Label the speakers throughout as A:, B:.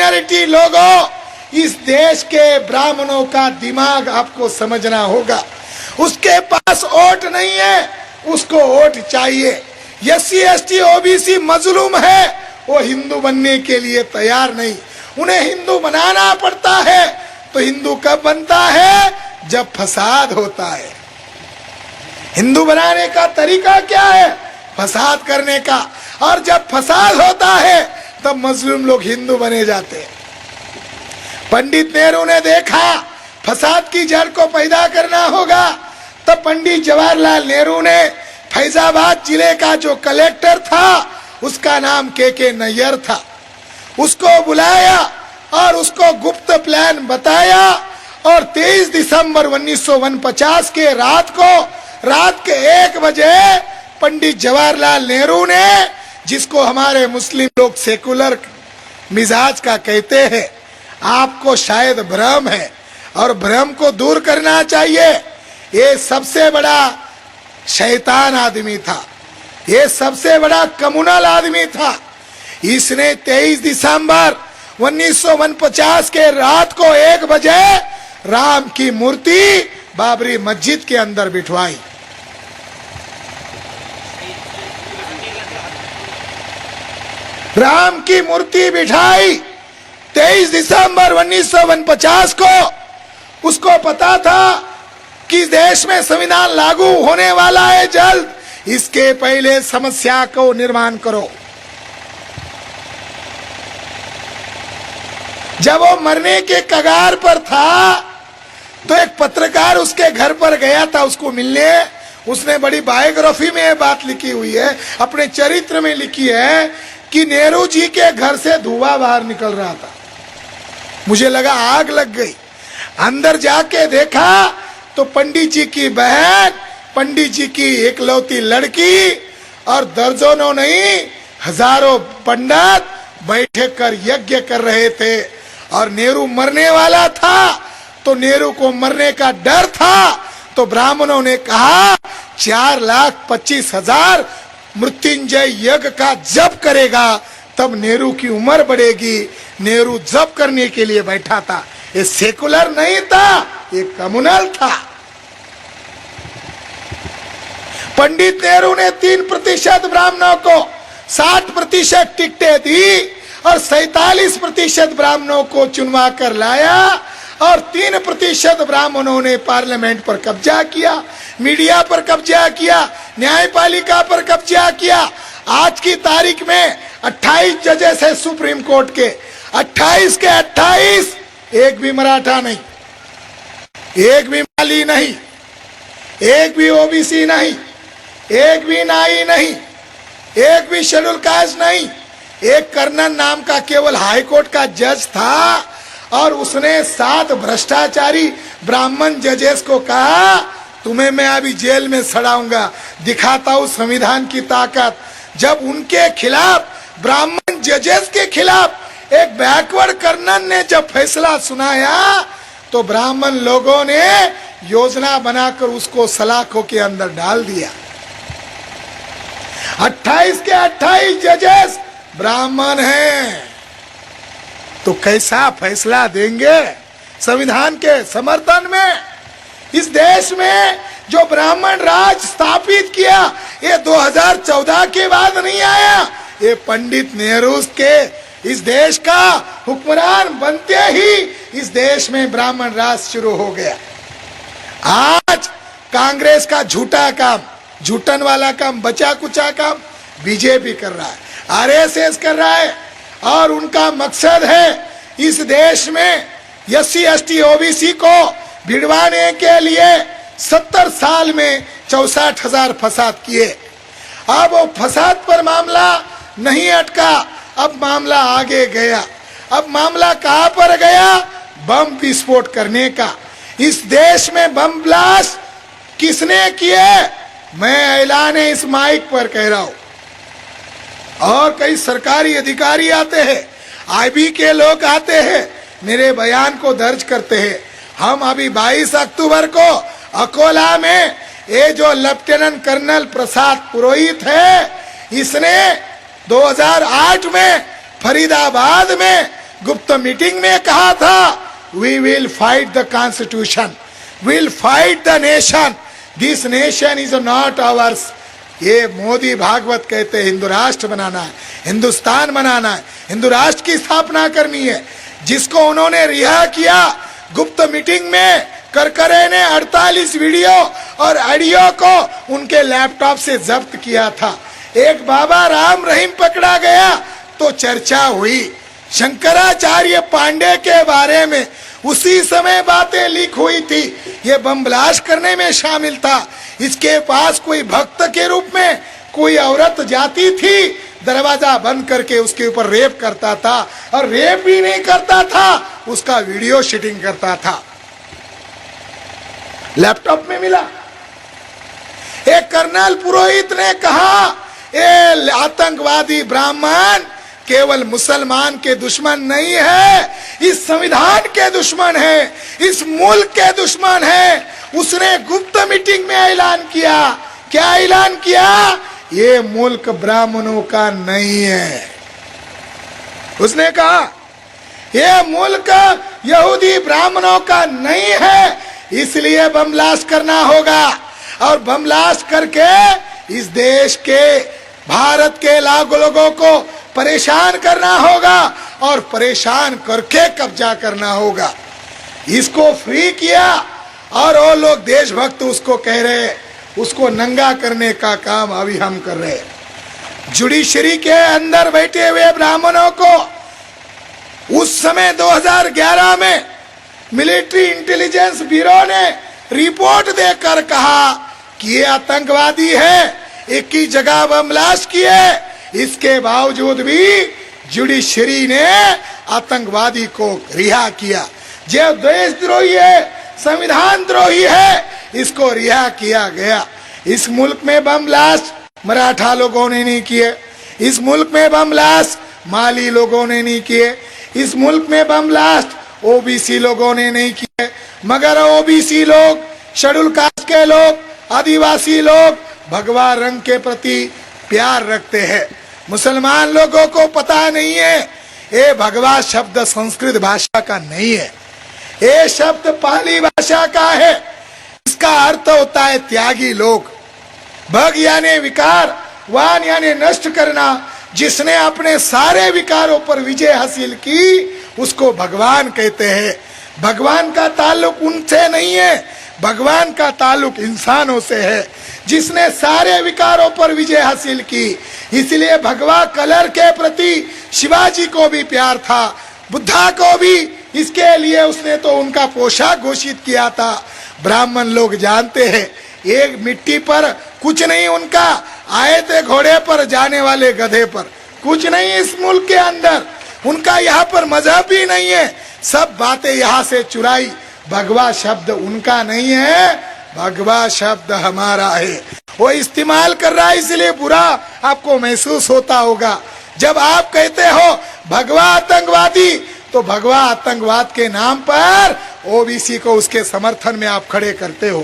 A: Minority लोगों, इस देश के ब्राह्मणों का दिमाग आपको समझना होगा। उसके पास वोट नहीं है, उसको वोट चाहिए। एससी एसटी ओबीसी मजलूम है, वो हिंदू बनने के लिए तैयार नहीं। उन्हें हिंदू बनाना पड़ता है। तो हिंदू कब बनता है? जब फसाद होता है। हिंदू बनाने का तरीका क्या है? फसाद करने का। और जब फसाद होता है तब मजलूम लोग हिंदू बने जाते हैं। पंडित नेहरू ने देखा फसाद की जड़ को पैदा करना होगा, तब पंडित जवाहरलाल नेहरू ने फैजाबाद जिले का जो कलेक्टर था, उसका नाम के नैयर था, उसको बुलाया और उसको गुप्त प्लान बताया। और 23 दिसंबर 1949 के रात के 1 बजे पंडित जवाहरलाल नेहरू ने, जिसको हमारे मुस्लिम लोग सेकुलर मिजाज का कहते हैं, आपको शायद भ्रम है और भ्रम को दूर करना चाहिए। ये सबसे बड़ा शैतान आदमी था, ये सबसे बड़ा कम्युनल आदमी था। इसने 23 दिसंबर 1949 के रात को 1 बजे राम की मूर्ति बाबरी मस्जिद के अंदर बिठवाई। राम की मूर्ति बिठाई 23 दिसंबर 1949 को। उसको पता था कि देश में संविधान लागू होने वाला है जल्द, इसके पहले समस्या को निर्माण करो। जब वो मरने के कगार पर था तो एक पत्रकार उसके घर पर गया था उसको मिलने। उसने बड़ी बायोग्राफी में ये बात लिखी हुई है, अपने चरित्र में लिखी है कि नेहरू जी के घर से धुआं बाहर निकल रहा था। मुझे लगा आग लग गई। अंदर जाके देखा तो पंडित जी की बहन, पंडित जी की एकलौती लड़की और दर्जनों नहीं हजारों पंडित बैठे कर यज्ञ कर रहे थे। और नेहरू मरने वाला था, तो नेहरू को मरने का डर था, तो ब्राह्मणों ने कहा 4,25,000 मृत्युंजय यज्ञ का जप करेगा तब नेहरू की उम्र बढ़ेगी। नेहरू जप करने के लिए बैठा था। ये सेकुलर नहीं था, ये कम्युनल था। पंडित नेहरू ने 3% ब्राह्मणों को 60% टिकटें दी और 47% ब्राह्मणों को चुनवा कर लाया और 3% ब्राह्मणों ने पार्लियामेंट पर कब्जा किया, मीडिया पर कब्जा किया, न्यायपालिका पर कब्जा किया। आज की तारीख में 28 जजेस है सुप्रीम कोर्ट के, 28 के 28 एक भी मराठा नहीं, एक भी माली नहीं, एक भी ओबीसी नहीं, एक भी नाई नहीं, एक भी शेड्यूल कास्ट नहीं। एक कर्नल नाम का केवल हाई कोर्ट का जज था और उसने 7 भ्रष्टाचारी ब्राह्मण जजेस को कहा तुम्हें मैं अभी जेल में सड़ाऊंगा, दिखाता हूं संविधान की ताकत। जब उनके खिलाफ, ब्राह्मण जजेस के खिलाफ एक बैकवर्ड कर्नल ने जब फैसला सुनाया तो ब्राह्मण लोगों ने योजना बनाकर उसको सलाखों के अंदर डाल दिया। 28 के 28 जजेस ब्राह्मण हैं, तो कैसा फैसला देंगे संविधान के समर्थन में? इस देश में जो ब्राह्मण राज स्थापित किया, ये 2014 के बाद नहीं आया, ये पंडित नेहरू के इस देश का हुक्मरान बनते ही इस देश में ब्राह्मण राज शुरू हो गया। आज कांग्रेस का झूठा काम, झूठन वाला काम, बचा कुचा काम बीजेपी कर रहा है, आरएसएस कर रहा है और उनका मकसद है इस देश में एससी एसटी ओबीसी को भिड़वाने के लिए 70 साल में 64,000 फसाद किए। अब वो फसाद पर मामला नहीं अटका, अब मामला आगे गया। अब मामला कहां पर गया? बम विस्फोट करने का। इस देश में बम ब्लास्ट किसने किए? मैं ऐलान इस माइक पर कह रहा हूं। और कई सरकारी अधिकारी आते हैं, आईबी के लोग आते हैं, मेरे बयान को दर्ज करते हैं। हम अभी 22 अक्टूबर को अकोला में ये जो लेफ्टिनेंट कर्नल प्रसाद पुरोहित है, इसने 2008 में फरीदाबाद में गुप्त मीटिंग में कहा था, we will fight the constitution, will fight the nation, this nation is not ours. ये मोदी भागवत कहते हैं हिंदू राष्ट्र बनाना है, हिंदुस्तान बनाना है, हिंदू राष्ट्र की स्थापना करनी है। जिसको उन्होंने रिहा किया गुप्त मीटिंग में, करकरे ने 48 वीडियो और ऑडियो को उनके लैपटॉप से जब्त किया था। एक बाबा राम रहीम पकड़ा गया तो चर्चा हुई। शंकराचार्य पांडे के बारे में उसी समय बातें लीक हुई थी, ये बम ब्लास्ट करने में शामिल था। इसके पास कोई भक्त के रूप में कोई औरत जाती थी, दरवाजा बंद करके उसके ऊपर रेप करता था, और रेप भी नहीं करता था, उसका वीडियो शूटिंग करता था। लैपटॉप में मिला। एक कर्नल पुरोहित ने कहा, ये आतंकवादी ब्राह्मण केवल मुसलमान के दुश्मन नहीं है, इस संविधान के दुश्मन है, इस मुल्क के दुश्मन है। उसने गुप्त मीटिंग में ऐलान किया, क्या ऐलान किया? ये मुल्क ब्राह्मणों का नहीं है। उसने कहा ये मुल्क यहूदी ब्राह्मणों का नहीं है, इसलिए बम ब्लास्ट करना होगा, और बम ब्लास्ट करके इस देश के, भारत के लाखों लोगों को परेशान करना होगा, और परेशान करके कब्जा करना होगा। इसको फ्री किया, और वो लोग देशभक्त उसको कह रहे, उसको नंगा करने का काम अभी हम कर रहे हैं। जुडिशरी के अंदर बैठे हुए ब्राह्मणों को उस समय 2011 में मिलिट्री इंटेलिजेंस ब्यूरो ने रिपोर्ट देकर कहा कि ये आतंकवादी है, एक ही जगह बम ब्लास्ट किए। इसके बावजूद भी जुडिशरी ने आतंकवादी को रिहा किया। जो देशद्रोही है, संविधान द्रोही है, इसको रिहा किया गया। इस मुल्क में बम ब्लास्ट मराठा लोगों ने नहीं किए, इस मुल्क में बम ब्लास्ट माली लोगों ने नहीं किए, इस मुल्क में बम ब्लास्ट ओबीसी लोगों ने नहीं किए। मगर ओबीसी लोग, शेड्यूल कास्ट के लोग, आदिवासी लोग भगवा रंग के प्रति प्यार रखते हैं। मुसलमान लोगों को पता नहीं है, ये भगवा शब्द संस्कृत भाषा का नहीं है, ये शब्द पाली भाषा का है। इसका अर्थ होता है त्यागी लोग। भग यानी विकार, वान यानी नष्ट करना। जिसने अपने सारे विकारों पर विजय हासिल की उसको भगवान कहते हैं। भगवान का ताल्लुक उनसे नहीं है, भगवान का ताल्लुक इंसानों से है, जिसने सारे विकारों पर विजय हासिल की। इसलिए भगवा कलर के प्रति शिवाजी को भी प्यार था, बुद्धा को भी। इसके लिए उसने तो उनका पोशाक घोषित किया था। ब्राह्मण लोग जानते हैं, एक मिट्टी पर कुछ नहीं उनका, आए थे घोड़े पर, जाने वाले गधे पर, कुछ नहीं इस मुल्क के अंदर। उनका यहाँ पर मजहब भी नहीं है, सब बातें यहाँ से चुराई। भगवा शब्द उनका नहीं है, भगवा शब्द हमारा है। वो इस्तेमाल कर रहा है, इसलिए बुरा आपको महसूस होता होगा। जब आप कहते हो भगवा आतंकवादी, तो भगवा आतंकवाद के नाम पर ओबीसी को उसके समर्थन में आप खड़े करते हो।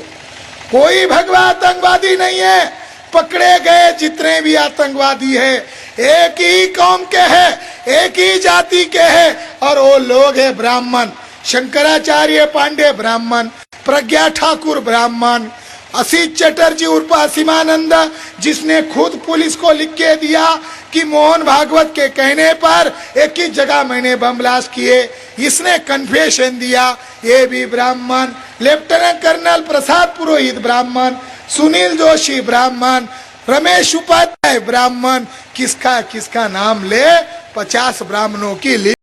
A: कोई भगवा आतंकवादी नहीं है। पकड़े गए जितने भी आतंकवादी है एक ही कौम के हैं, एक ही जाति के हैं, और वो लोग है ब्राह्मण। शंकराचार्य पांडे ब्राह्मण, प्रज्ञा ठाकुर ब्राह्मण, असीत चटर्जी उर्फ असीमानंद, जिसने खुद पुलिस को लिख के दिया कि मोहन भागवत के कहने पर एक ही जगह मैंने बम ब्लास्ट किए, इसने कन्फेशन दिया, ये भी ब्राह्मण। लेफ्टिनेंट कर्नल प्रसाद पुरोहित ब्राह्मण, सुनील जोशी ब्राह्मण, रमेश उपाध्याय ब्राह्मण। किसका किसका नाम ले, 50 ब्राह्मणों की लिस्ट